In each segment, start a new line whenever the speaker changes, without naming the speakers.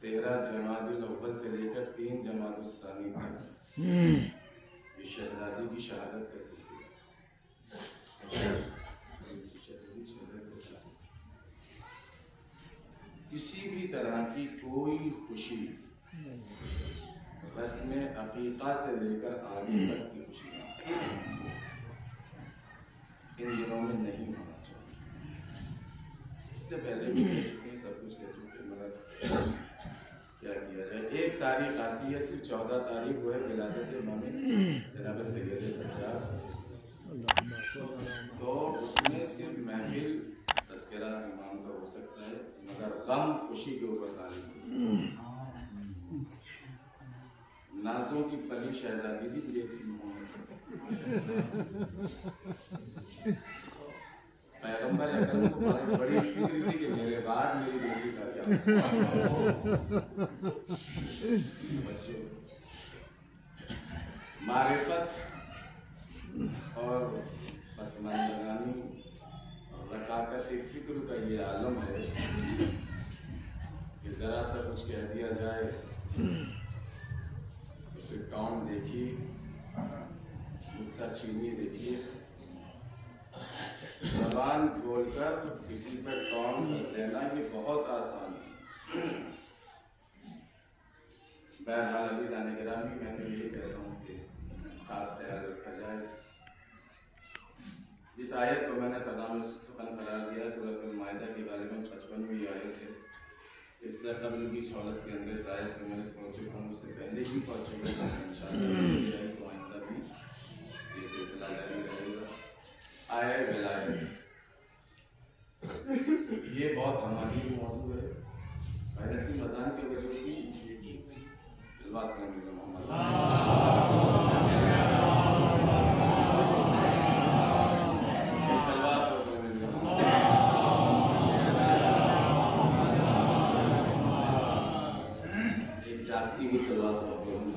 13 جمادی الاول سے لے کر 3 جمادی الثانی تک یہ شہزادی کی شہادت کا سلسلہ. کسی بھی طرح کی کوئی خوشی رسم عقیقہ سے لے کر آگے تک کی خوشی ان دنوں میں نہیں ہونا چاہیے. اس سے پہلے بھی سب کچھ کہہ چکے مگر کیا کیا جائے. ایک تاریخ آتی ہے صرف 14 تاریخ ہوئے ولادت امام جناب سید سجاد، تو اس میں صرف محفل تذکرہ امام کا ہو سکتا ہے مگر غم خوشی کے اوپر تعلیم. نازوں کی پلی شہزادی بھی یہ تھی محمد پیغمبر اکرم کو بڑی فکر تھی کہ میرے بعد میری بیٹی کا کیا. معرفت اور پسماندگانی اور رقاقت فکر کا یہ عالم ہے کہ ذرا سا کچھ کہہ دیا جائے پھر ٹون دیکھیے، نکتہ چینی دیکھیے، زبان کھول کر کسی پر ٹون کر دینا یہ بہت آسان ہے. بہرحال عزیزان گرامی میں تو یہی کہتا ہوں کہ خاص خیال رکھا جائے. جس آیت کو میں نے سلام فن قرار دیا سورۃ المائدہ کی غالباً 55ویں آیت ہے. اس سے قبل بھی 46 کے اندر اس آیت میں نے پہنچ چکا ہوں، اس سے پہلے ہی پہنچ چکا ہوں. انشاءاللہ تو آئندہ بھی یہ سلسلہ جاری رہے گا. آئے ولایت یہ بہت ہماری موضوع ہے. فیضی مضان کے وجہ کی سلوات کرنے کا محمد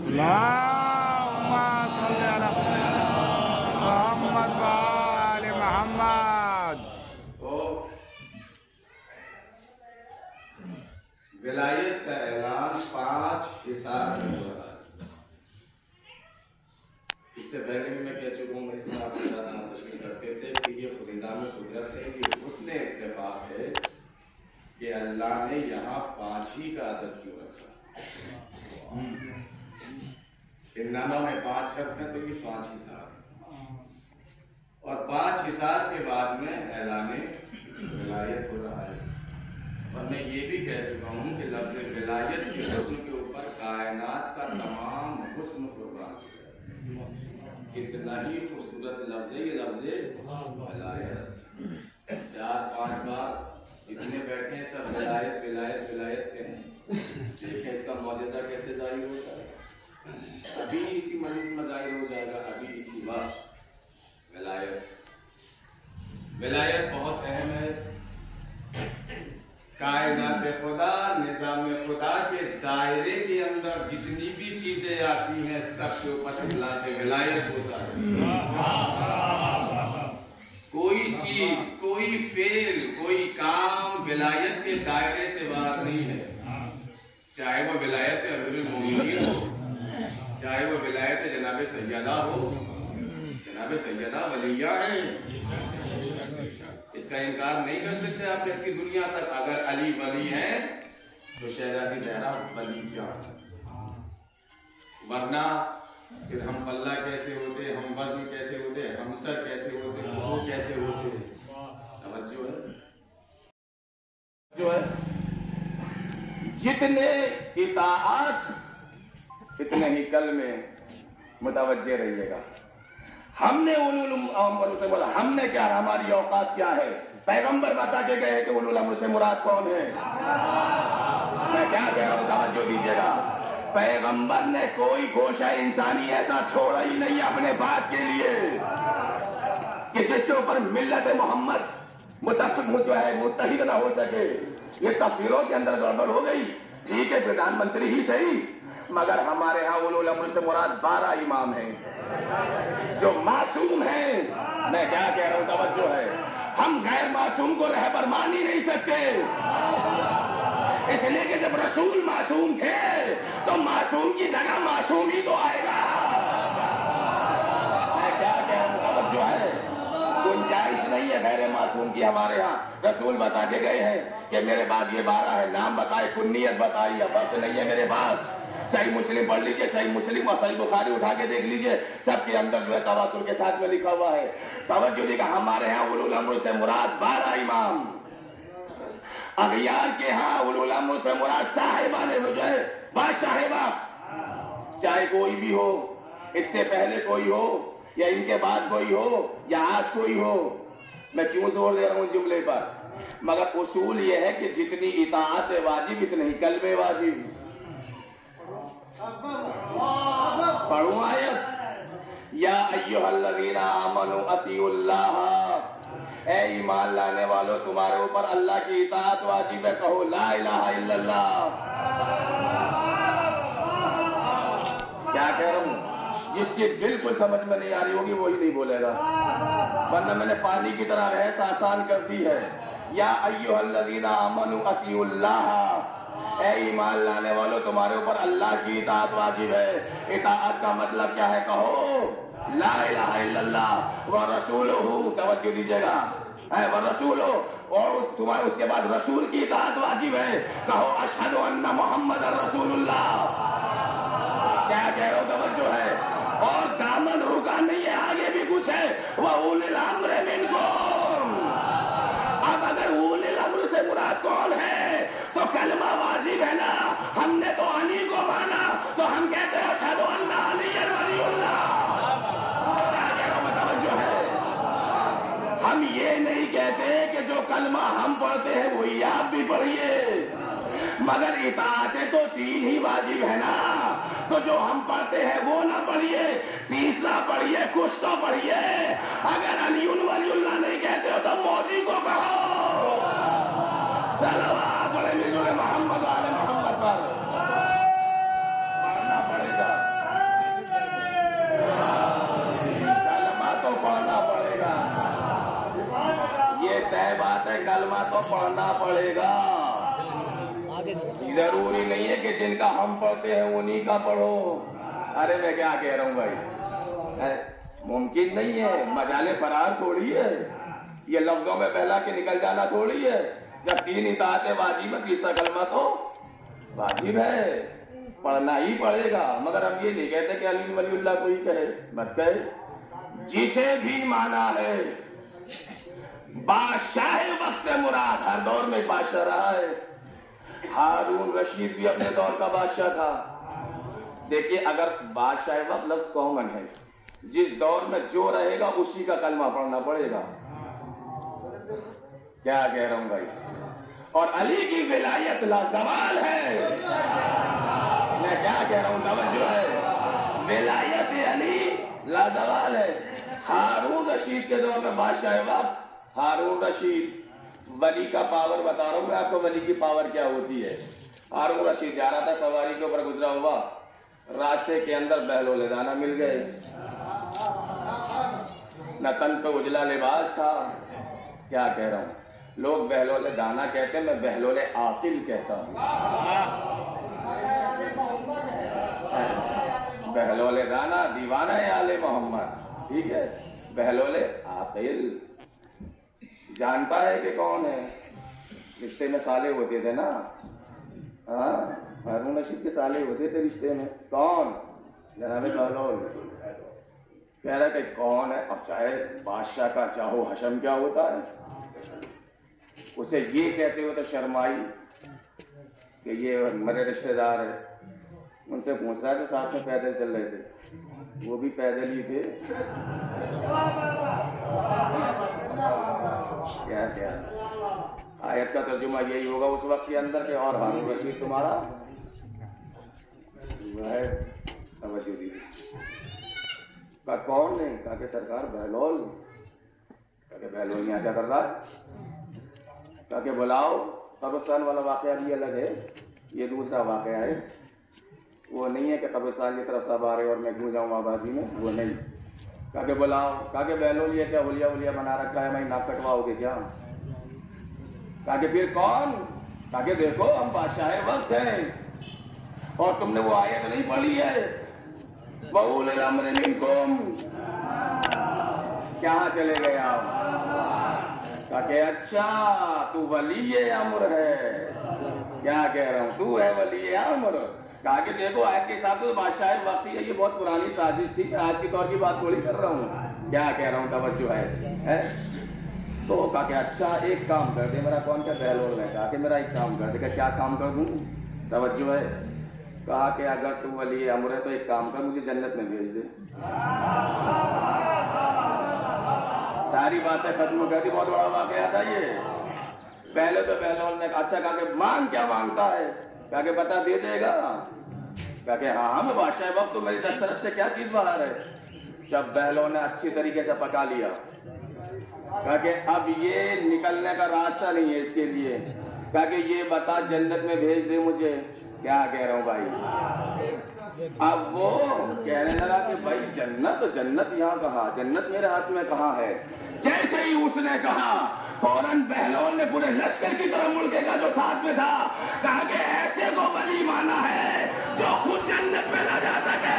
اللهم صل على محمد وآل محمد.
تو ولایت کا اعلان 5 حصار میں ہو رہا ہے. اس سے پہلے بھی میں کہہ چکا ہوں، اس میں آپ کے ساتھ تشریح کرتے تھے کہ یہ نظام قدرت ہے، یہ حسن اتفاق ہے کہ اللہ نے یہاں 5 ہی کا عدد کیوں رکھا. ان ناموں میں 5 حرف ہیں تو یہ 5 حصار ہیں، اور 5 حصار کے بعد میں اعلان ولایت ہو رہا ہے. اور میں یہ بھی کہہ چکا ہوں کہ لفظ ولایت کے حسن کے اوپر کائنات کا تمام حسن قربان ہو جائے. اتنا ہی خوبصورت لفظ ہے یہ لفظ ولایت. 4-5 بار جتنے بیٹھے ہیں سب ولایت ولایت ولایت کہیں. دیکھیں اس کا معجزہ کیسے ظاہر ہوتا ہے. ابھی اسی مجلس میں ظاہر ہو جائے گا، ابھی اسی وقت. ولایت بہت اہم ہے. کائنات خدا، نظام خدا کے دائرے کے اندر جتنی بھی چیزیں آتی ہیں سب کے اوپر اطلاق ولایت ہوتا ہے. کوئی چیز، کوئی فعل، کوئی کام ولایت کے دائرے سے باہر نہیں ہے. چاہے وہ ولایت امیر المومنین ہو، چاہے وہ ولایت جناب سیدہ ہو. جناب سیدہ ولیہ ہیں، اس کا انکار نہیں کر سکتے آپ کی دنیا تک. اگر علی ولی ہیں تو شہزادی زہرا ولی کیا ہے؟ ورنہ پھر ہم پلہ کیسے ہوتے، ہم وزن کیسے ہوتے، ہم سر کیسے ہوتے، وہ کیسے ہوتے. توجہ ہے جو ہے جتنے اطاعت اتنے ہی کلمے متوجہ رہیے گا. ہم نے اولو الامر سے بولا، ہم نے کیا، ہماری اوقات کیا ہے. پیغمبر بتا کے گئے کہ اولو الامر سے مراد کون ہے. میں کیا کہہ رہا ہوں، توجہ دیجیے گا. پیغمبر نے کوئی گوشہ انسانی ایسا چھوڑا ہی نہیں اپنے بات کے لیے کہ جس کے اوپر ملت محمد متفق متحد نہ ہو سکے. یہ تفسیروں کے اندر گڑبڑ ہو گئی. ٹھیک ہے پردھان منتری ہی صحیح، مگر ہمارے ہاں اولو الامر سے مراد 12 امام ہیں جو معصوم ہیں. میں کیا کہہ رہا ہوں، توجہ ہے. ہم غیر معصوم کو رہبر مان ہی نہیں سکتے. اس لیے کہ جب رسول معصوم تھے تو معصوم کی جگہ معصوم ہی تو آئے گا. جو ہے گنجائش نہیں ہے غیر معصوم کی. ہمارے ہاں رسول بتا کے گئے ہیں کہ میرے بعد یہ 12 ہے, نام بتائے, کنیت بتائی, اب وقت نہیں ہے میرے پاس. صحیح مسلم پڑھ لیجئے, صحیح مسلم اور صحیح بخاری اٹھا کے دیکھ لیجئے, سب کے اندر جو ہے تواتر کے ساتھ میں لکھا ہوا ہے. توجہ دیکھا, ہمارے ہاں اولو الامر سے مراد 12 امام. اغیار کے ہاں اولو الامر سے مراد صاحبان جو ہے بادشاہ, چاہے کوئی بھی ہو, اس سے پہلے کوئی ہو یا ان کے بعد کوئی ہو یا آج کوئی ہو. میں کیوں زور دے رہا ہوں جملے پر, مگر اصول یہ ہے کہ جتنی اطاعت واجب اتنے ہی کلمے واجب. پڑھوں آیت, یا ایھا الذین آمنوا اطیعوا اللہ, اے ایمان لانے والو تمہارے اوپر اللہ کی اطاعت واجب ہے, کہو لا الہ الا اللہ. کیا کہہ رہا ہوں, جس کی بالکل سمجھ میں نہیں آ رہی ہوگی وہی نہیں بولے گا, ورنہ میں نے پانی کی طرح بحث آسان کر دی ہے. یا ایھا الذین آمنوا اطیعوا اللہ, اے ایمان لانے والو تمہارے اوپر اللہ کی اطاعت واجب ہے. اطاعت کا مطلب کیا ہے, کہو لا الہ الا اللہ ورسولہ, توجہ دیجیے گا, ورسولہ, اور تمہارے اس کے بعد رسول کی اطاعت واجب ہے, کہو اشہد ان محمد رسول اللہ. کیا کہہ رہا ہو, توجہ ہے, اور دامن رکا نہیں ہے, آگے بھی کچھ ہے, وَأُولِي الْأَمْرِ مِنْكُمْ. اب اگر اولی الامر سے مراد کون ہے تو کلمہ واجب ہے نا. ہم نے تو علی کو مانا تو ہم کہتے ہیں اشہد ان علی ولی اللہ. توجہ ہے, ہم یہ نہیں کہتے کہ جو کلمہ ہم پڑھتے ہیں وہی آپ بھی پڑھیے, مگر اطاعتیں تو 3 ہی واجب ہے نا. تو جو ہم پڑھتے ہیں وہ نہ پڑھیے, تیسرا پڑھیے, کچھ تو پڑھیے. اگر علی ولی اللہ نہیں کہتے ہو تو مودی کو کہو صلوات پڑھے ملے محمد والے محمد پر. پڑھنا پڑے گا, کلمہ تو پڑھنا پڑے گا, یہ طے بات ہے, کلمہ تو پڑھنا پڑے گا. ضروری نہیں ہے کہ جن کا ہم پڑھتے ہیں انہی کا پڑھو. ارے میں کیا کہہ رہا ہوں بھائی, ممکن نہیں ہے, مجال فرار تھوڑی ہے, یہ لفظوں میں بہلا کے نکل جانا تھوڑی ہے. جب 3 اطاعتیں واجب ہے, تیسرا کلمہ تو واجب ہے, پڑھنا ہی پڑے گا. مگر ہم یہ نہیں کہتے کہ علی ولی اللہ کو ہی کہے, مت کہے. جسے بھی مانا ہے, بادشاہ وقت سے مراد ہر دور میں بادشاہ رہا ہے. ہارون رشید بھی اپنے دور کا بادشاہ تھا. دیکھیے, اگر بادشاہ وقت لفظ کامن ہے, جس دور میں جو رہے گا اسی کا کلمہ پڑھنا پڑے گا. کیا کہہ رہا ہوں بھائی, اور علی کی ولایت لازوال ہے. میں کیا کہہ رہا ہوں, توجہ ہے, ولایت علی لازوال ہے. ہارون رشید کے دور میں بادشاہ وقت, ہارون رشید, ولی کا پاور بتا رہا ہوں میں آپ کو, ولی کی پاور کیا ہوتی ہے. ہارون رشید جا رہا تھا, سواری کے اوپر گزرا ہوا, راستے کے اندر بہلول دانا مل گئے. نہ تن پہ اجلا لباس تھا. کیا کہہ رہا ہوں, لوگ بہلول دانا کہتے ہیں, میں بہلول عاقل کہتا ہوں. بہلول دانا دیوانہ آل محمد, ٹھیک ہے, بہلول عاقل جانتا ہے کہ کون ہے. رشتے میں سالے ہوتے تھے نا, ہاں, ہارون رشید کے سالے ہوتے تھے رشتے میں. کون, جناب بہلول. کہہ رہا کہ کون ہے, اب چاہے بادشاہ کا چاہو حشم کیا ہوتا ہے, اسے یہ کہتے ہو تو شرمائی کہ یہ میرے رشتے دار ہے. ان سے پوچھ رہا ہے کہ ساتھ میں پیدل چل رہے تھے, وہ بھی پیدل ہی تھے. کیا کیا آیت کا ترجمہ یہی ہوگا اس وقت کے اندر کہ اور ہارون رشید تمہارا ہے. توجہ دیجیے, کہا کون نہیں, کہا کہ سرکار بہلول. کہا کہ بہلول یہاں کیا کر رہا ہے, کہا کہ بلاؤ. قبرستان والا واقعہ بھی الگ ہے, یہ دوسرا واقعہ ہے. وہ نہیں ہے کہ قبرستان کی طرف سب آ رہے اور میں کیوں جاؤں آبادی میں, وہ نہیں. کہا کہ بلاؤ. کہا کہ بہلول یہ کیا حلیہ بنا رکھا ہے, میں ناک کٹواؤ گے کیا. کہا کہ پھر کون, تاکہ دیکھو ہم بادشاہ وقت ہیں، اور تم نے وہ آیت نہیں پڑھی ہے وَأُولِي الْأَمْرِ مِنْكُمْ، کہاں چلے گئے آپ؟ کہا کہ اچھا تو ولی امر ہے، کیا کہہ رہا ہوں، تو ہے ولی امر۔ کہا کہ دیکھو آیت کے حساب سے بادشاہ وقت ہی ہے، یہ بہت پرانی سازش تھی، آج کے دور کی بات تھوڑی کر رہا ہوں، کیا کہہ رہا ہوں، توجہ ہے۔ تو کہا کہ اچھا ایک کام کر دے، میرا کون کیا بہلول نے کہا کہ میرا ایک کام کر دے، کہ کیا کام کر دوں، توجہ ہے۔ کہا کہ اگر تو ولی امر ہے تو ایک کام کر، مجھے جنت میں بھیج دے۔ ساری باتیں ختم کر دی، بہت بڑا واقعہ تھا یہ۔ پہلے تو بہلول نے کہا اچھا، کہا کہ مانگ کیا مانگتا ہے؟ کہا کہ بتا دے دے گا؟ کہا کہ ہاں میں بادشاہ وقت، تو میری دسترس سے کیا چیز باہر ہے؟ جب بہلول نے اچھی طریقے سے پکا لیا، کہا کہ اب یہ نکلنے کا راستہ نہیں ہے اس کے لیے، کہا کہ یہ بتا جنت میں بھیج دے مجھے۔ کیا کہہ رہا ہوں بھائی؟ اب وہ کہنے لگا کہ بھائی جنت، جنت یہاں کہاں، جنت میرے ہاتھ میں کہاں ہے؟ جیسے ہی اس نے کہا فوراً بہلول نے پورے لشکر کی طرف مڑ کے کہا جو ساتھ میں تھا، کہا کہ ایسے کو ولی مانا ہے جو خود جنت میں نہ جا سکے۔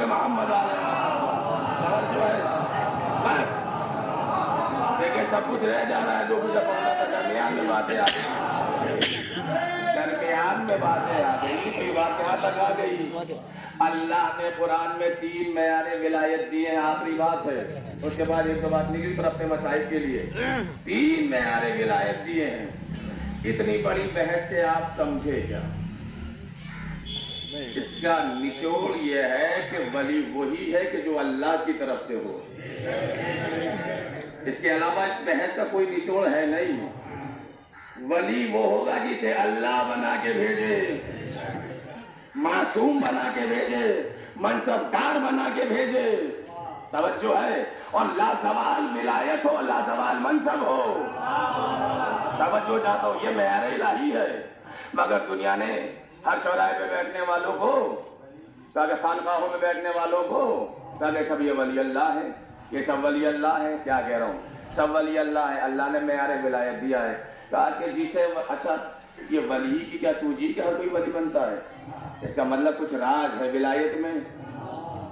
محمد بس دیکھیں سب کچھ رہ جانا ہے، جو کچھ پڑھنا تھا درمیان میں باتیں آ گئی، درمیان میں باتیں آ گئی، کوئی بات یہاں تک آ گئی۔ اللہ نے قرآن میں 3 معیار ولایت دیے ہیں، آخری بات ہے، اس کے بعد ایک دو بات نکلی پر اپنے مسائل کے لیے 3 معیار ولایت دیے ہیں۔ اتنی بڑی بحث سے آپ سمجھے کیا؟ اس کا نچوڑ یہ ہے کہ ولی وہی ہے کہ جو اللہ کی طرف سے ہو، اس کے علاوہ اس بحث کا کوئی نچوڑ ہے نہیں۔ ولی وہ ہوگا جسے اللہ بنا کے بھیجے، معصوم بنا کے بھیجے، منصبدار بنا کے بھیجے، توجہ ہے، اور لازوال ولایت ہو، لازوال منصب ہو، توجہ چاہتا ہوں، یہ معیار الہی ہے۔ مگر دنیا نے ہر چوراہے پہ بیٹھنے والوں کو، تاکہ خانقاہوں میں بیٹھنے والوں کو، تاکہ سب یہ ولی اللہ ہے، یہ سب ولی اللہ ہے، کیا کہہ رہا ہوں، سب ولی اللہ ہے۔ اللہ نے معیار ولایت دیا ہے، کہا کہ جسے اچھا یہ ولی کی کیا سوچی کہ ہر کوئی ولی بنتا ہے، اس کا مطلب کچھ راز ہے ولایت میں،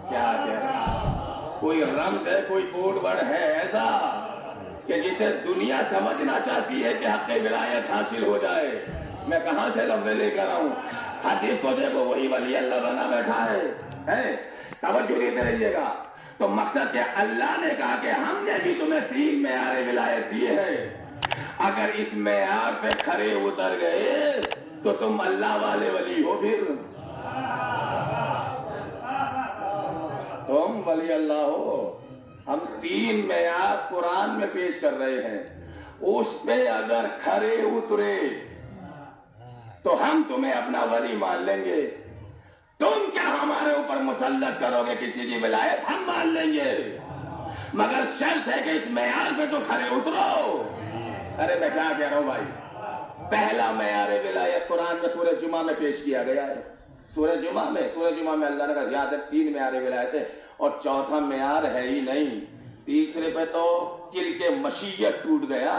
کیا کہہ رہا ہے، کوئی رمز ہے، کوئی کوڈ ورڈ ہے ایسا کہ جسے دنیا سمجھنا چاہتی ہے کہ حق ولایت حاصل ہو جائے۔ میں کہاں سے لفظ لے کر آؤں، حدیث کو دیکھو، وہی ولی اللہ بنا بیٹھا ہے، توجہ دیتے رہیے گا۔ تو مقصد کہ اللہ نے کہا کہ ہم نے بھی تمہیں 3 معیار ولایت دیے ہیں، اگر اس معیار پہ کھڑے اتر گئے تو تم اللہ والے ولی ہو، پھر تم ولی اللہ ہو۔ ہم 3 معیار قرآن میں پیش کر رہے ہیں، اس پہ اگر کھڑے اترے تو ہم تمہیں اپنا ولی مان لیں گے۔ تم کیا ہمارے اوپر مسلط کرو گے کسی کی ولایت، ہم مان لیں گے، مگر شرط ہے کہ اس معیار پہ تو کھڑے اترو۔ ارے میں کیا کہہ رہا ہوں بھائی، پہلا معیار ولایت قرآن میں سورہ جمعہ میں پیش کیا گیا ہے۔ سورہ جمعہ میں اللہ نے کہا یاد ہے 3 معیار ولایت ہے، اور چوتھا معیار ہے ہی نہیں، تیسرے پہ تو کل کے مشیت ٹوٹ گیا،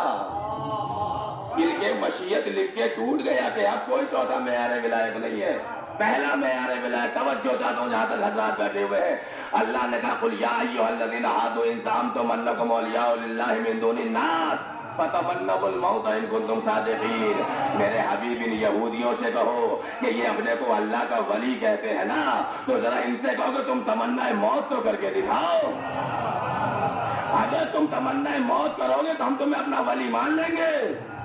کل کے مشیت لکھ کے ٹوٹ گیا کہ اب کوئی چوتھا معیار ولایت نہیں ہے، پہلا معیار ولایت۔ توجہ چاہتا ہوں جہاں تک حضرات بیٹھے ہوئے ہیں، اللہ نے کہا قل یا ایھا الذین ھادوا ان زعمتم انکم اولیاء للہ من دون الناس فتمنوا الموت ان کنتم صادقین۔ میرے حبیب ان یہودیوں سے کہو کہ یہ اپنے کو اللہ کا ولی کہتے ہیں نا، تو ذرا ان سے کہو کہ تم تمنا موت تو کر کے دکھاؤ، اگر تم تمنا موت کرو گے تو ہم تمہیں اپنا ولی مان لیں گے۔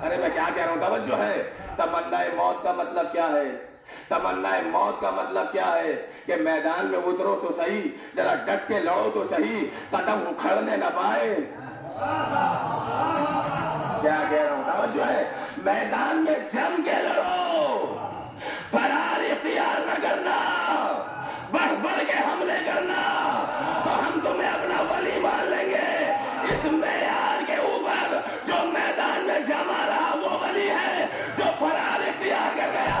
ارے میں کیا کہہ رہا ہوں، توجہ ہے، تمنا موت کا مطلب کیا ہے؟ تمنا موت کا مطلب کیا ہے کہ میدان میں اترو تو صحیح، ذرا ڈٹ کے لڑو تو صحیح، قدم اکھڑنے نہ پائے۔ کیا کہہ رہا ہوں، توجہ ہے، میدان میں جم کے لڑو، فرار اختیار نہ کرنا، بڑھ بڑھ کے حملے کرنا، تو ہم تمہیں اپنا ولی مان لیں گے۔ اس معیار کے اوپر جو میدان میں جمع رہا وہ ولی ہے، جو فرار اختیار کر گیا۔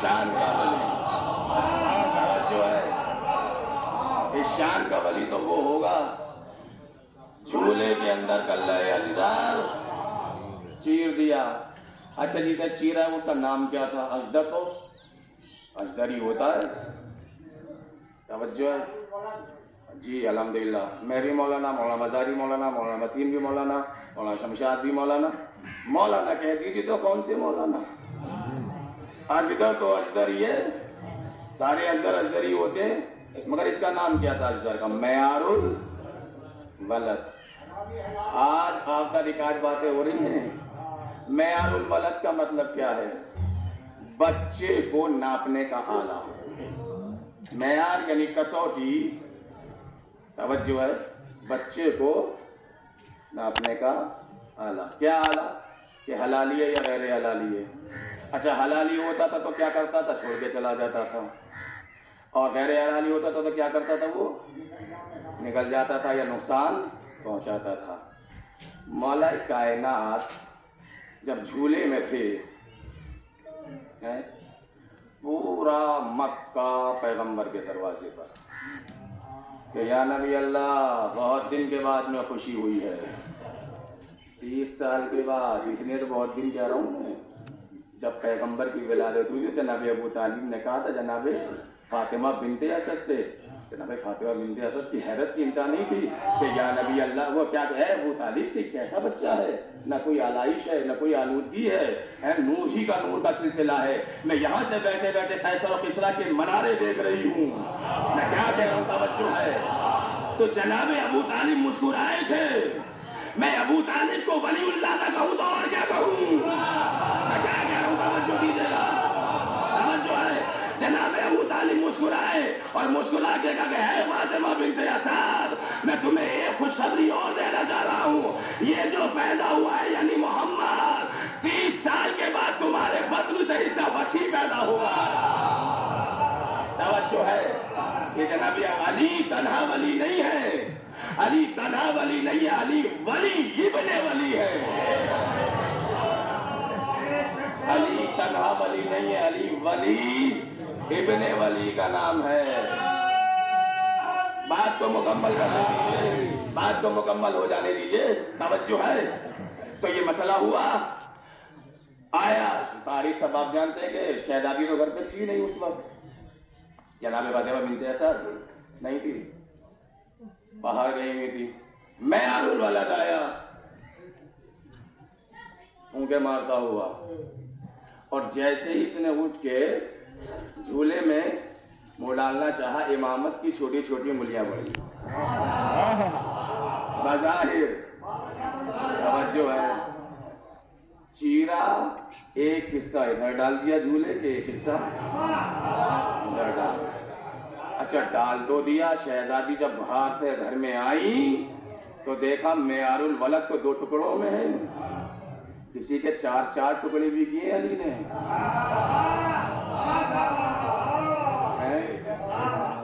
شان کا ولی جو ہے، اس شان کا ولی تو وہ ہوگا جھولے کے اندر کلہ اجدر چیر دیا. اچھا جسے چیرا ہے اس کا نام کیا تھا؟ اجدر. تو اجدر ہی ہوتا ہے. توجہ ہے جی. الحمدللہ. میں بھی مولانا، مولانا مزاری مولانا، مولانا متین بھی مولانا، مولانا شمشاد بھی مولانا. مولانا کہہ دیجیے تو کون سے مولانا؟ اجدر تو اجدر ہی ہے. سارے اجدر اجدر ہی ہوتے ہیں، مگر اس کا نام کیا تھا اجدر کا؟ معیار الولد. آج آپ کا ریکارڈ باتیں ہو رہی ہیں. معیار الولد کا مطلب کیا ہے؟ بچے کو ناپنے کا آلہ. معیار یعنی کسوٹی. توجہ ہے، بچے کو ناپنے کا آلہ. کیا آلہ؟ کہ حلالی ہے یا غیر حلالی ہے. اچھا حلالی ہوتا تھا تو کیا کرتا تھا؟ چھوڑ کے چلا جاتا تھا. اور غیر حلالی ہوتا تھا تو کیا کرتا تھا؟ وہ نکل جاتا تھا یا نقصان پہنچاتا تھا. مولا کائنات جب جھولے میں تھے، پورا مکہ پیغمبر کے دروازے پر کہ یا نبی اللہ، بہت دن کے بعد میں خوشی ہوئی ہے. 30 سال کے بعد. اتنے تو بہت دن کہہ رہا ہوں میں. جب پیغمبر کی ولادت ہوئی تو جناب ابو طالب نے کہا تھا جناب فاطمہ بنت اسد سے، جناب فاطمہ بنت اسد کی حیرت کی انتہا نہیں تھی کہ یا نبی اللہ، وہ کیا ہے ابو طالب کہ کیسا بچہ ہے، نہ کوئی آلائش ہے، نہ کوئی آلودگی ہے، نور ہی کا نور کا سلسلہ ہے. میں یہاں سے بیٹھے بیٹھے قیصر و کسریٰ کے منارے دیکھ رہی ہوں. میں کیا کہہ رہا ہوں؟ توجہ ہے. تو جناب ابو طالب مسکرائے تھے. میں ابو طالب کو ولی اللہ نہ کہوں تو اور کیا کہوں؟ میں کیا کہہ رہا ہوں؟ توجہ دیجیے گا. توجہ ہے. جناب ابو طالب مسکرائے اور مسکرا کے کہا کہ ہے فاطمہ بنت اسد، میں تمہیں ایک خوشخبری اور دینا چاہ رہا ہوں. یہ جو پیدا ہوا ہے یعنی محمد، 30 سال کے بعد تمہارے بدن سے اس کا وسیع پیدا ہوا. توجہ ہے. یہ جناب علی تنہا ولی نہیں ہے. علی تنہا ولی نہیں ہے، علی ولی ابن ولی ہے. علی تنہا ولی نہیں ہے، علی ولی ابن ولی کا نام ہے. بات کو مکمل کرنے دیجیے، بات کو مکمل ہو جانے دیجیے. توجہ ہے. تو یہ مسئلہ ہوا. آیا تاریخ سب آپ جانتے ہیں کہ شہزادی تو گھر پہ تھی نہیں اس وقت. جناب فاطمہ بنت اسد نہیں تھی، باہر گئی ہوئی تھی. معیار الولد آیا اونکے مارتا ہوا، اور جیسے ہی اس نے اٹھ کے جھولے میں منہ ڈالنا چاہا، امامت کی چھوٹی چھوٹی انگلیاں بڑھی بظاہر. توجہ ہے. چیرا، ایک حصہ ادھر ڈال دیا جھولے کے، ایک حصہ ادھر ڈال. اچھا ڈال تو دیا. شہزادی جب باہر سے گھر میں آئی تو دیکھا معیار الولد کو 2 ٹکڑوں میں ہے. کسی کے 4 ٹکڑے بھی کیے علی نے.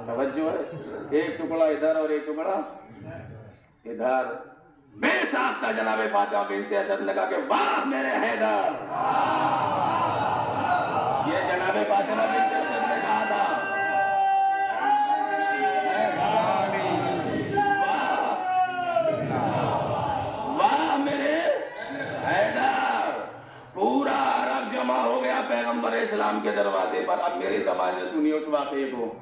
توجہ ہے. ایک ٹکڑا ادھر اور ایک ٹکڑا ادھر. بے ساختہ جناب فاطمہ بنت اسد نے کہا کہ واہ میرے حیدر. یہ جناب فاطمہ بنت اسد نے کہا تھا. واہ میرے حیدر. پورا عرب جمع ہو گیا پیغمبر اسلام کے دروازے پر. اب میری زبان سے سنیے اس واقعے کو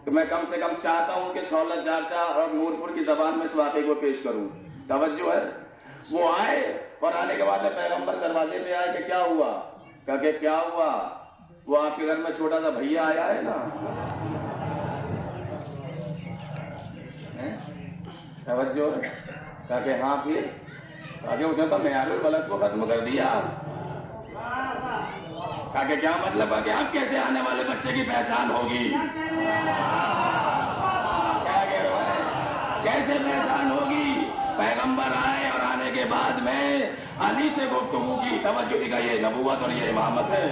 کہ میں کم سے کم چاہتا ہوں کہ چھولت جارچا اور نورپور کی زبان میں اس واقعے کو پیش کروں. توجہ ہے. وہ آئے اور آنے کے بعد پیغمبر دروازے پہ آئے کہ کیا ہوا؟ کہا کہ کیا ہوا؟ وہ آپ کے گھر میں چھوٹا سا بھیا آیا ہے نا. توجہ ہے. کہا کہ ہاں پھر. کہا کہ اس نے تو معیار الولد کو ختم کر دیا. کہا کہ کیا مطلب ہے کہ اب کیسے آنے والے بچے کی پہچان ہوگی؟ کیا کہہ رہے ہیں؟ کیسے پہچان ہوگی؟ پیغمبر آئے اور آنے کے بعد میں علی سے گفتگو کی. توجہ دی کہ یہ نبوت اور یہ امامت ہے.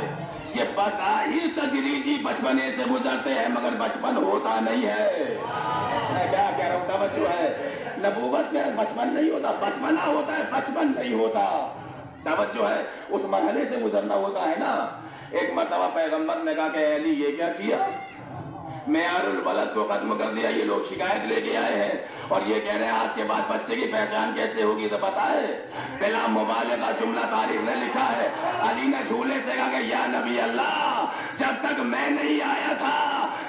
یہ بظاہر تدریجی بچپنے سے گزرتے ہیں مگر بچپن ہوتا نہیں ہے. میں کیا کہہ رہا ہوں, توجہ ہے. نبوت میں بچپن نہیں ہوتا, بچپنا ہوتا ہے, بچپن نہیں ہوتا. توجہ ہے, اس مرحلے سے گزرنا ہوتا ہے نا. ایک مرتبہ پیغمبر نے کہا کہ اے علی یہ کیا کیا, معیار الولد کو ختم کر دیا. یہ لوگ شکایت لے کے آئے ہیں اور یہ کہہ رہے ہیں آج کے بعد بچے کی پہچان کیسے ہوگی. تو بتائے بلا مبالغہ جملہ تاریخ نے لکھا ہے, علی نے جھولے سے کہا کہ یا نبی اللہ, جب تک میں نہیں آیا تھا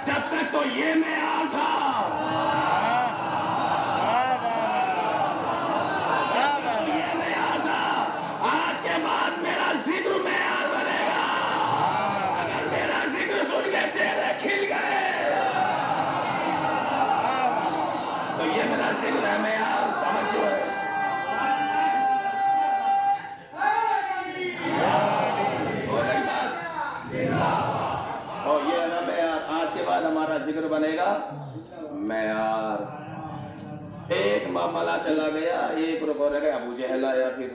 جب تک تو یہ معیار تھا. یہ معیار تھا, آج کے بعد میرا ذکر معیار بنے گا. اگر میرا ذکر سن کے چہرے کھل گئے تو یہ میرا ذکر ہے معیار. توجہ ہے. اور یہ نا معیار, آج کے بعد ہمارا ذکر بنے گا معیار. ایک معاملہ چلا گیا, ایک رکو رہ گیا. ابو جہل آیا. پھر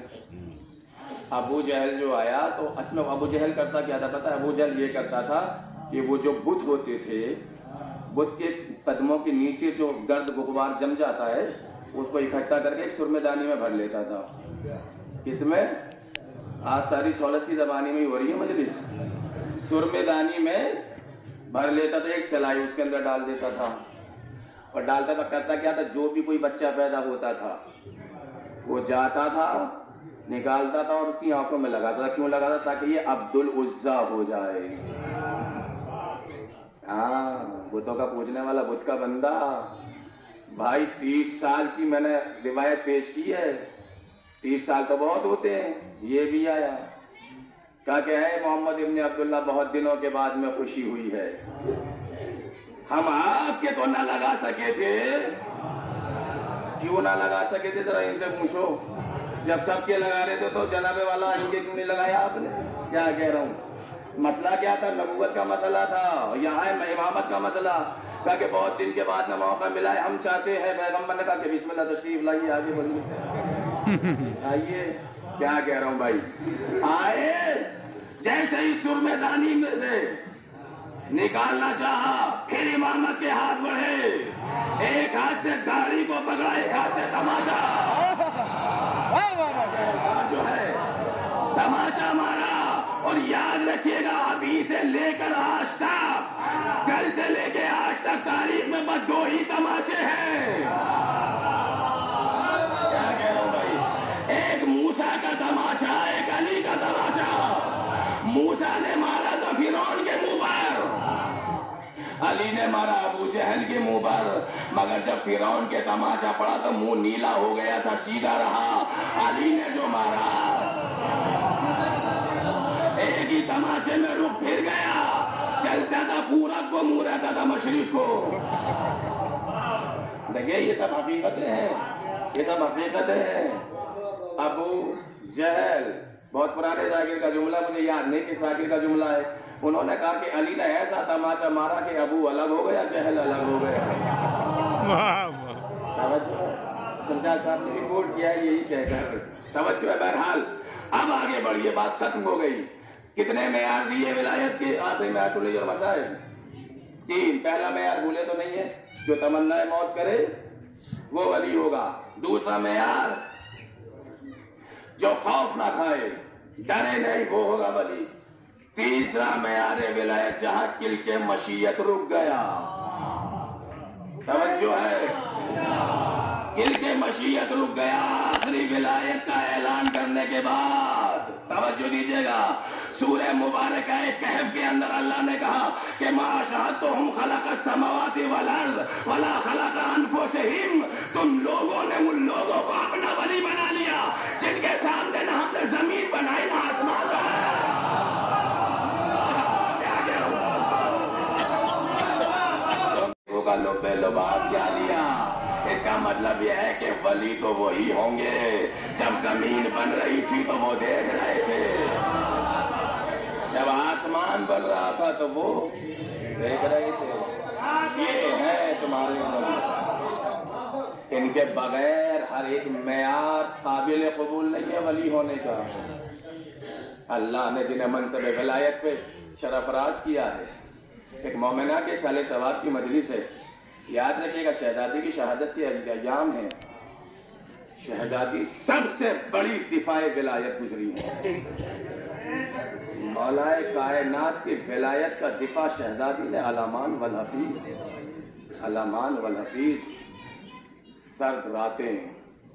ابو جہل جو آیا تو اصل میں ابو جہل کرتا کیا تھا پتا ہے؟ ابو جہل یہ کرتا تھا کہ وہ جو بت ہوتے تھے, بت کے قدموں کے نیچے جو گرد غبار جم جاتا ہے اس کو اکٹھا کر کے ایک سرمے دانی میں بھر لیتا تھا. کس میں؟ آج ساری سولس کی زبانی میں ہی ہو رہی ہے مجلس. سرمے دانی میں بھر لیتا تھا, ایک سلائی اس کے اندر ڈال دیتا تھا اور ڈالتا تھا. کرتا کیا تھا, جو بھی کوئی بچہ پیدا ہوتا تھا وہ جاتا تھا, نکالتا تھا اور اس کی آنکھوں میں لگاتا تھا. کیوں لگاتا تھا؟ تاکہ یہ عبد العزا ہو جائے. ہاں, بتوں کا پوجنے والا, بت کا بندہ. بھائی 30 سال کی میں نے روایت پیش کی ہے. 30 سال تو بہت ہوتے ہیں. یہ بھی آیا کہا کہ اے محمد ابن عبداللہ, بہت دنوں کے بعد میں خوشی ہوئی ہے. ہم آپ کے تو نہ لگا سکے تھے. کیوں نہ لگا سکے تھے ذرا ان سے پوچھو. جب سب کے لگا رہے تھے تو جناب والا ان کے کیوں نہیں لگایا آپ نے؟ کیا کہہ رہا ہوں, مسئلہ کیا تھا؟ نبوت کا مسئلہ تھا. یہاں ہے امامت کا مسئلہ. کہا کہ بہت دن کے بعد میں موقع ملا ہے, ہم چاہتے ہیں. پیغمبر نے کہا کہ بسم اللہ تشریف لائیے, آگے بڑھیے, آئیے. کیا کہہ رہا ہوں بھائی, آئے. جیسے ہی سرمے دانی میں سے نکالنا چاہا, پھر امامت کے ہاتھ بڑھے. ایک ہاتھ سے داڑھی کو پکڑا, ایک ہاتھ سے تماچا جو ہے تماچا مارا. اور یاد رکھیے گا, ابھی سے لے کر آج تک, کل سے لے کے آج تک تاریخ میں بس 2 ہی تماچے ہیں. کیا کہہ رہا ہوں بھائی, ایک موسیٰ کا تماچا, ایک علی کا تماچا. موسیٰ نے مارا تھا فرعون کے منہ پر, علی نے مارا ابو جہل کے منہ پر. مگر جب فرعون کے تماچا پڑا تو منہ نیلا ہو گیا تھا, سیدھا رہا. علی نے جو مارا ایک ہی تماچے میں رخ پھر گیا. چلتا تھا پورب کو, منہ رہتا تھا مشرق کو. دیکھیے یہ سب حقیقتیں ہیں, یہ سب حقیقتیں ہیں. ابو جہل, بہت پرانے ذاکر کا جملہ, مجھے یاد نہیں کس ذاکر کا جملہ ہے. انہوں نے کہا کہ علی نے ایسا تماچا مارا کہ ابو الگ ہو گیا, جہل الگ ہو گیا. سمجھا صاحب نے بھی کوٹ کیا ہے یہی کہہ کر. توجہ ہے. بہرحال اب آگے بڑھیے, بات ختم ہو گئی. کتنے معیار دیے ولایت کے؟ آخری معیار سنیے اور مسائل 3. پہلا معیار بھولے تو نہیں ہے, جو تمنا موت کرے وہ ولی ہوگا. دوسرا معیار, جو خوف نہ کھائے, ڈرے نہیں, وہ ہوگا ولی. تیسرا معیار ولایت, جہاں کل کے مشیت رک گیا. توجہ ہے, کل کے مشیت رک گیا. آخری ولایت کا اعلان کرنے کے بعد توجہ دیجیے گا, سورہ مبارکہ کہف کے اندر اللہ نے کہا کہ ما شاہدتہم خلق السماوات والارض ولا خلق انفسہم. تم لوگوں نے ان لوگوں کو اپنا ولی بنا لیا جن کے سامنے نہ ہم نے زمین بنائی نہ آسمان بنایا. کا لب لباب کیا لیا؟ اس کا مطلب یہ ہے کہ ولی تو وہی ہوں گے. جب زمین بن رہی تھی تو وہ دیکھ رہے تھے, جب آسمان بن رہا تھا تو وہ دیکھ رہے تھے. یہ ہے تمہارے ولی. ان کے بغیر ہر ایک معیار قابل قبول نہیں ہے ولی ہونے کا. اللہ نے جنہیں منصب ولایت پہ سرفراز کیا ہے، ایک مومنہ کے سال ثواب کی مجلس ہے، یاد رکھیے گا شہزادی کی شہادت کے ایام ہیں، شہزادی سب سے بڑی دفاع ولایت گزری ہے، مولا کائنات کی ولایت کا دفاع شہزادی نے علامان والحفیظ، سرد راتیں،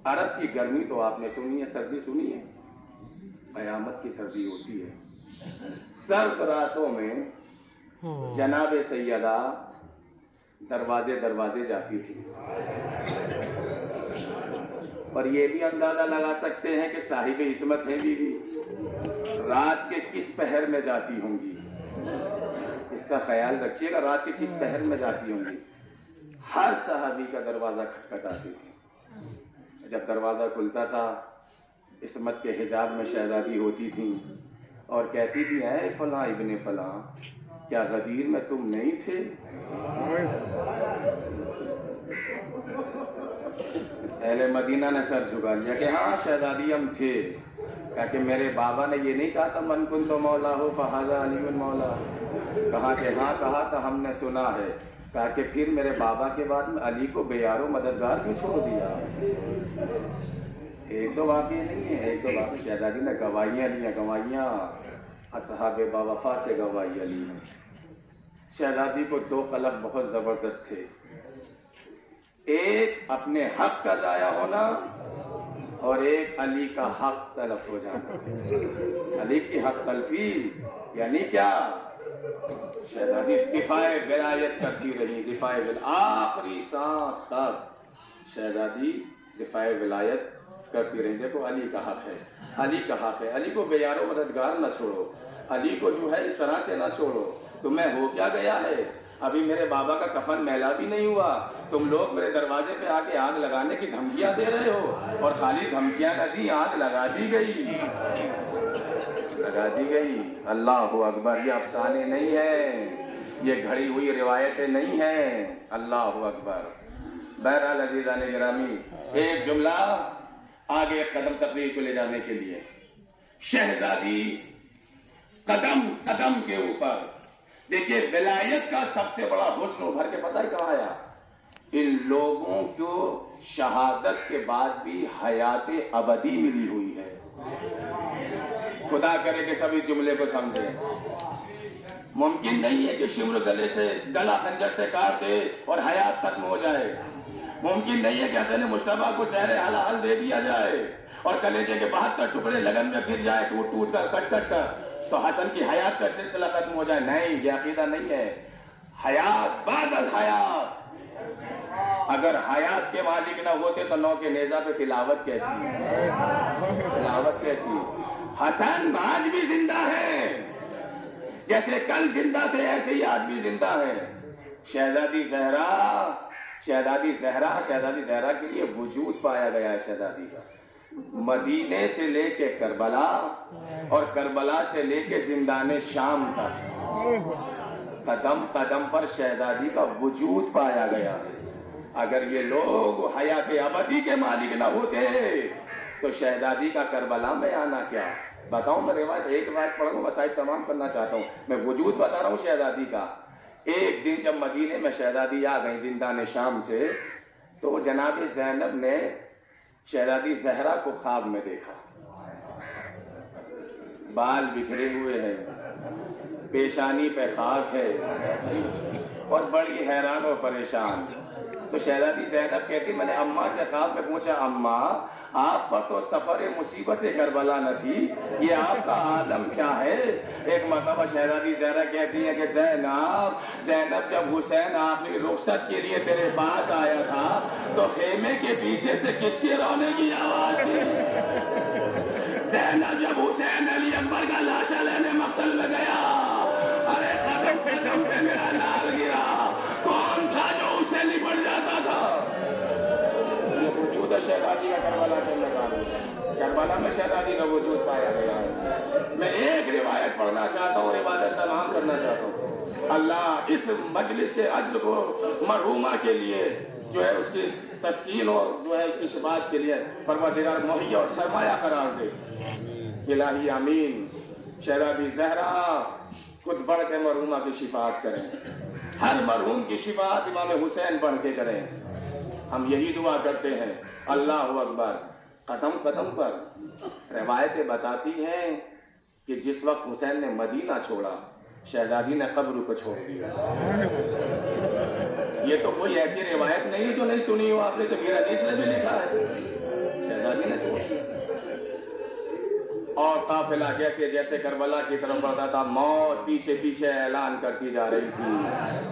عرب کی گرمی تو آپ نے سنی ہے، سردی سنی ہے، قیامت کی سردی ہوتی ہے، سرد راتوں میں جناب سیدہ دروازے جاتی تھی، اور یہ بھی اندازہ لگا سکتے ہیں کہ صاحب عصمت ہے بیوی، رات کے کس پہر میں جاتی ہوں گی، اس کا خیال رکھیے گا، رات کے کس پہر میں جاتی ہوں گی۔ ہر صحابی کا دروازہ کھٹکھٹاتی تھی، جب دروازہ کھلتا تھا عصمت کے حجاب میں شہزادی ہوتی تھی اور کہتی تھی اے فلاں ابن فلاں، کیا غدیر میں تم نہیں تھے؟ اہل مدینہ نے سر جھکا لیا کہ ہاں شہزادی ہم تھے، کہا کہ میرے بابا نے یہ نہیں کہا تھا من کنت مولا ہو فہذا علی مولا، کہا کہ ہاں کہا تھا ہم نے سنا ہے، کہا کہ پھر میرے بابا کے بعد میں علی کو بے یار و مددگار کیوں چھوڑ دیا؟ ایک دو واقعی نہیں ہے، ایک دو واقعی شہزادی نے گواہیاں لیا، گواہیاں اصحاب باوفا سے گواہیاں لی ہیں۔ شہزادی کو دو قلب بہت زبردست تھے، ایک اپنے حق کا ضائع ہونا اور ایک علی کا حق تلف ہو جانا۔ علی کی حق تلفی یعنی کیا؟ شہزادی دفاع ولایت کرتی رہی، دفاع آخری سانس تک شہزادی دفاع ولایت کرتی رہی۔ دیکھو علی کا حق ہے، علی کا حق ہے، علی کو بے یار و مددگار نہ چھوڑو، علی کو جو ہے اس طرح سے نہ چھوڑو۔ تمہیں ہو کیا گیا ہے؟ ابھی میرے بابا کا کفن میلا بھی نہیں ہوا، تم لوگ میرے دروازے پہ آ کے آگ لگانے کی دھمکیاں دے رہے ہو، اور خالی دھمکیاں نہ دی، آگ لگا دی گئی، لگا دی گئی۔ اللہ اکبر، یہ افسانے نہیں ہیں، یہ گھڑی ہوئی روایتیں نہیں ہیں، اللہ اکبر۔ بہرحال عزیزان گرامی، ایک جملہ آگے ایک قدم تقریر کو لے جانے کے لیے، شہزادی قدم قدم کے اوپر دیکھیے ولایت کا سب سے بڑا حسن ابھر کے پتہ ہے کہاں آیا؟ ان لوگوں کو شہادت کے بعد بھی حیات ابدی ملی ہوئی ہے۔ خدا کرے کہ سب اس جملے کو سمجھیں۔ ممکن نہیں ہے کہ شمر گلے سے گلا خنجر سے کاٹ دے اور حیات ختم ہو جائے، ممکن نہیں ہے کہ حسن مشتبہ کو زہر حلال دے دیا جائے اور کلیجے کے 72 ٹکڑے لگن میں گر جائے، ٹوٹ ٹوٹ کر کٹ کٹ کر، تو حسن کی حیات کا سلسلہ ختم ہو جائے۔ نہیں، یہ عقیدہ نہیں ہے۔ حیات بعد الحیات، اگر حیات کے مالک نہ ہوتے تو نو کے نیزہ پہ تلاوت کیسی؟ تلاوت کیسی؟ حسن آج بھی زندہ ہے، جیسے کل زندہ تھے ایسے ہی آج بھی زندہ ہے۔ شہزادی زہرا کے لیے وجود پایا گیا ہے شہزادی کا، مدینے سے لے کے کربلا اور کربلا سے لے کے زندان شام تک قدم قدم پر شہزادی کا وجود پایا گیا ہے۔ اگر یہ لوگ حیات ابدی کے مالک نہ ہوتے تو شہزادی کا کربلا میں آنا کیا؟ بتاؤں میں روایت، ایک بات پڑھ لوں، مسائل تمام کرنا چاہتا ہوں، میں وجود بتا رہا ہوں شہزادی کا۔ ایک دن جب مدینے میں شہزادی آ گئی زندان شام سے، تو جناب زینب نے شہزادی زہرا کو خواب میں دیکھا، بال بکھرے ہوئے ہیں، پیشانی پہ خاک ہے اور بڑی حیران اور پریشان۔ تو شہزادی زینب کہتی میں نے اماں سے خواب میں پوچھا، اماں آپ پر تو سفر مصیبت کربلا نہ تھی، یہ آپ کا عالم کیا ہے؟ ایک مرتبہ شہزادی زہرا کہتی ہے کہ زینب جب حسین آپ نے رخصت کے لیے تیرے پاس آیا تھا تو خیمے کے پیچھے سے کس کے رونے کی آواز تھی؟ زینب جب حسین علی اکبر کا لاشا لینے مقتل میں گیا، ارے قدم قدم پہ میرا لال گرا، کون تھا جو اسے لپٹ جاتا تھا؟ یہ وجود ہے شہزادی کا کربلا کے میدان میں، کربلا میں شہزادی کا وجود پایا گیا ہے۔ میں ایک روایت پڑھنا چاہتا ہوں اور عبادت تمام کرنا چاہتا ہوں۔ اللہ اس مجلس کے اجر کو مرحومہ کے لیے جو ہے اس کی تسکین اور جو ہے اس کی شفاعت کے لیے پروردگار مہیا اور سرمایہ قرار دے۔ الہی آمین۔ شہزادی زہرا خود بڑھ کے مرحومہ کی شفاعت کریں، ہر مرحوم کی شفاعت امام حسین بڑھ کے کریں. ہم یہی دعا کرتے ہیں. اللہ اکبر. قدم قدم پر روایتیں بتاتی ہیں کہ جس وقت حسین نے مدینہ چھوڑا شہزادی نے قبر کو چھوڑ دیا. یہ تو کوئی ایسی روایت نہیں جو نہیں سنی ہو آپ نے، تو پھر حدیث میں بھی لکھا ہے شہزادی نے چھوڑ دیا. اور قافلہ جیسے جیسے کربلا کی طرف بڑھتا تھا موت پیچھے پیچھے اعلان کرتی جا رہی تھی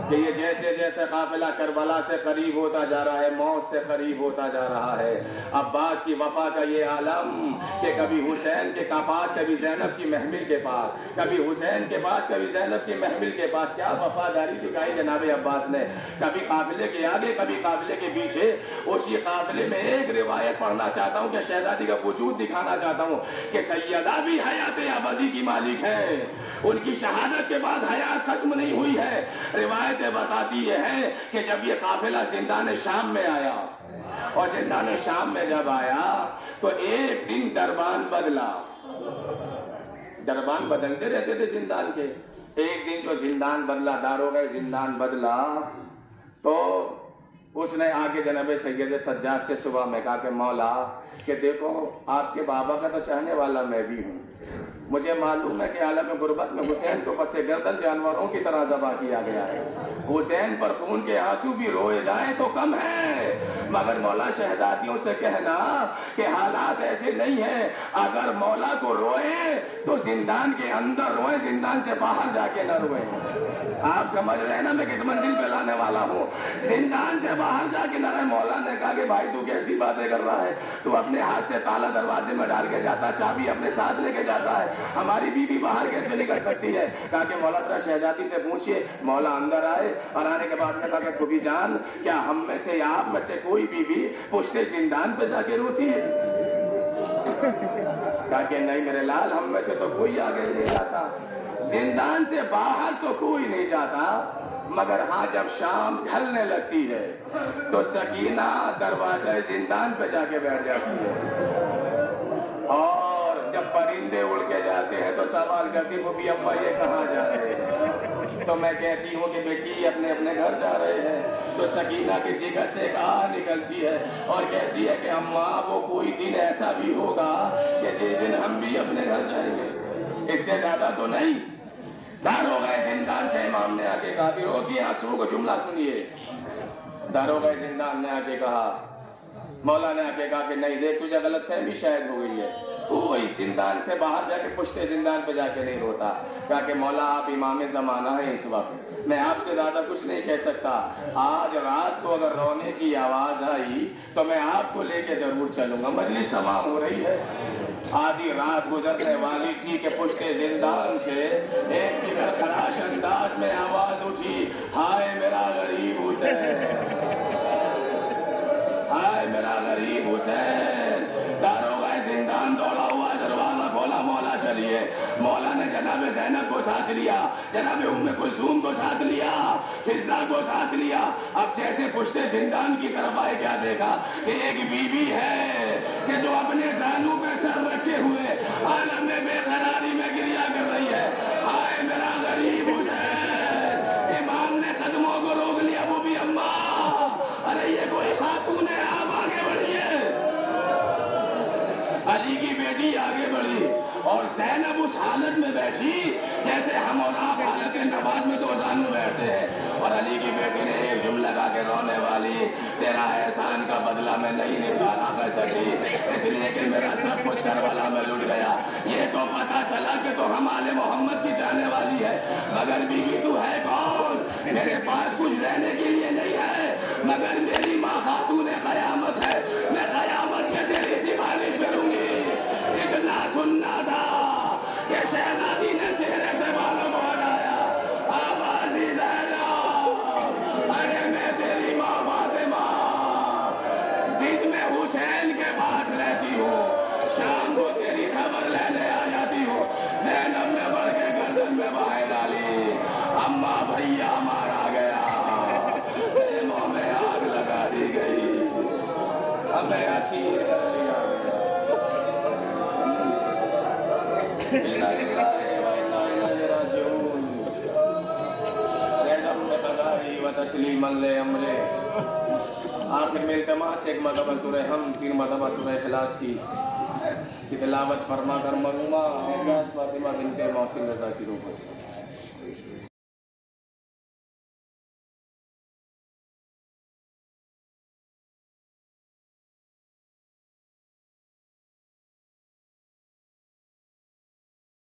کہ یہ جیسے جیسے قافلہ کربلا سے قریب ہوتا جا رہا ہے موت سے قریب ہوتا جا رہا ہے. عباس کی وفا کا یہ عالم کہ کبھی حسین کے پاس کبھی زینب کی محمل کے پاس، کبھی حسین کے پاس کبھی زینب کی محمل کے پاس. کیا وفاداری دکھائی جناب عباس نے، کبھی قافلے کے آگے کبھی قافلے کے پیچھے. اسی قافلے میں ایک روایت پڑھنا چاہتا ہوں کہ شہزادی کا وجود دکھانا چاہتا ہوں کہ سیدہ بھی حیات ابدی کی مالک ہے، ان کی شہادت کے بعد حیات ختم نہیں ہوئی ہے. روایتیں بتاتی یہ ہے کہ جب یہ قافلہ زندان شام میں آیا اور زندان شام میں جب آیا تو ایک دن دربان بدلا. دربان بدلتے رہتے تھے زندان کے. ایک دن جو زندان بدلا، داروغہ زندان بدلا، تو اس نے آگے جناب سید سجاد سے صبح میں کہا کہ مولا کہ دیکھو آپ کے بابا کا تو چاہنے والا میں بھی ہوں، مجھے معلوم ہے کہ عالم غربت میں حسین کو پس گردن جانوروں کی طرح ذبح کیا گیا ہے. حسین پر خون کے آنسو بھی روئے جائیں تو کم ہے، مگر مولا شہزادیوں سے کہنا کہ حالات ایسے نہیں ہیں. اگر مولا کو روئے تو زندان کے اندر روئے، زندان سے باہر جا کے نہ روئے. آپ سمجھ رہے ہیں نا میں کس منزل پہ لانے والا ہوں. زندان سے باہر جا کے نہ رہے. مولا نے کہا کہ بھائی تو کیسی باتیں کر رہا ہے، تو اپنے ہاتھ سے تالا دروازے میں ڈال کے جاتا، چابی اپنے ساتھ لے کے جاتا ہے، ہماری بیوی باہر کیسے نکل سکتی ہے. کہا کہ مولا ذرا شہزادی سے پوچھئے. مولا اندر آئے اور آنے کے بعد میں کہا کہ پھوپھی جان کیا ہم میں سے یا آپ میں سے کوئی بیوی پشتے زندان پہ جا کے روتی ہے؟ کہا کہ نہیں میرے لال، ہم میں سے تو کوئی آگے نہیں جاتا، زندان سے باہر تو کوئی نہیں جاتا، مگر ہاں جب شام ڈھلنے لگتی ہے تو سکینہ دروازہ زندان پہ جا کے بیٹھ جاتی ہے. اور جب پرندے اڑ کے جاتے ہیں تو سوال کرتی پھوپھی اماں یہ کہاں جا رہے ہیں؟ تو میں کہتی ہوں کہ بیٹی اپنے اپنے گھر جا رہے ہیں. تو سکینہ کی جگر سے ایک آہ نکلتی ہے اور کہتی ہے کہ اماں وہ کوئی دن ایسا بھی ہوگا کہ جس دن ہم بھی اپنے گھر جائیں گے، اس سے زیادہ تو نہیں. داروغہ زندان سے امام نے آ کے کہا، روتی آنسو کو جملہ سنیے. داروغہ زندان نے آ کے کہا، مولا نے آ کے کہا کہ نہیں دیکھ تجھے غلط فہمی شاید ہو گئی ہے، تو وہی زندان سے باہر جا کے پشتے زندان پہ جا کے نہیں روتا. کہا کہ مولا آپ امام زمانہ ہیں اس وقت، میں آپ سے زیادہ کچھ نہیں کہہ سکتا. آج رات کو اگر رونے کی آواز آئی تو میں آپ کو لے کے ضرور چلوں گا. مجلس تمام ہو رہی ہے، آدھی رات گزرنے والی تھی کہ پشتے زندان سے ایک جگر خراش انداز میں آواز اٹھی، ہائے میرا غریب حسین، ہائے میرا غریب حسین. داروغہ زندان دوڑا ہوا دروازہ کھولا، مولا چلیے. مولا نے جناب زینب کو ساتھ لیا، جناب ام کلثوم کو ساتھ لیا، فضہ کو ساتھ لیا. اب جیسے پشتے زندان کی طرف آئے کیا دیکھا کہ ایک بیوی ہے کہ جو اپنے زانوں پہ سر رکھے ہوئے عالم میں بے قراری میں گریا کر رہی ہے، ہائے میرا غریب حسین. امام نے قدموں کو روک لیا، وہ بھی اماں ارے یہ کوئی خاتون ہے، آپ آگے بڑھیے. علی کی بیٹی آگے بڑھی اور زینب اس حالت میں بیٹھی جیسے ہم اور آپ حالت نماز میں دو زانو بیٹھتے ہیں. اور علی کی بیٹی نے ایک جملہ لگا کے رونے والی، تیرا احسان کا بدلہ میں نہیں نبھانا کر سکی، اس لیے کہ میرا سب کچھ کربلا میں لٹ گیا. یہ تو پتا چلا کہ تو ہم آل محمد کی جانے والی ہے، مگر بیوی تو ہے کون؟ میرے پاس کچھ رہنے کے لیے نہیں ہے، مگر میری ماں خاتون قیامت ہے، میں قیامت میں تیری سفارش کروں گی. اتنا سننا تھا کہ شہزادی نے چہرے سے بالوں کو ہٹایا، آواز دی زینب، ارے میں تیری ماں فاطمہ، دن میں حسین کے پاس رہتی ہوں، شام کو تیری خبر لینے آ جاتی ہوں. زینب نے بڑھ کے گردن میں باہیں ڈالی، اماں بھیا مارا گیا، خیموں میں آگ لگا دی گئی، ہمیں اسیر کر لیا گیا.
تسلیما لعمرہ. آخر میں التماس ایک مرتبہ سورہ ہم 3 مرتبہ سورہ اخلاص کی تلاوت فرما کر مرحومہ فاطمہ بنت محسن رضا کی روح کو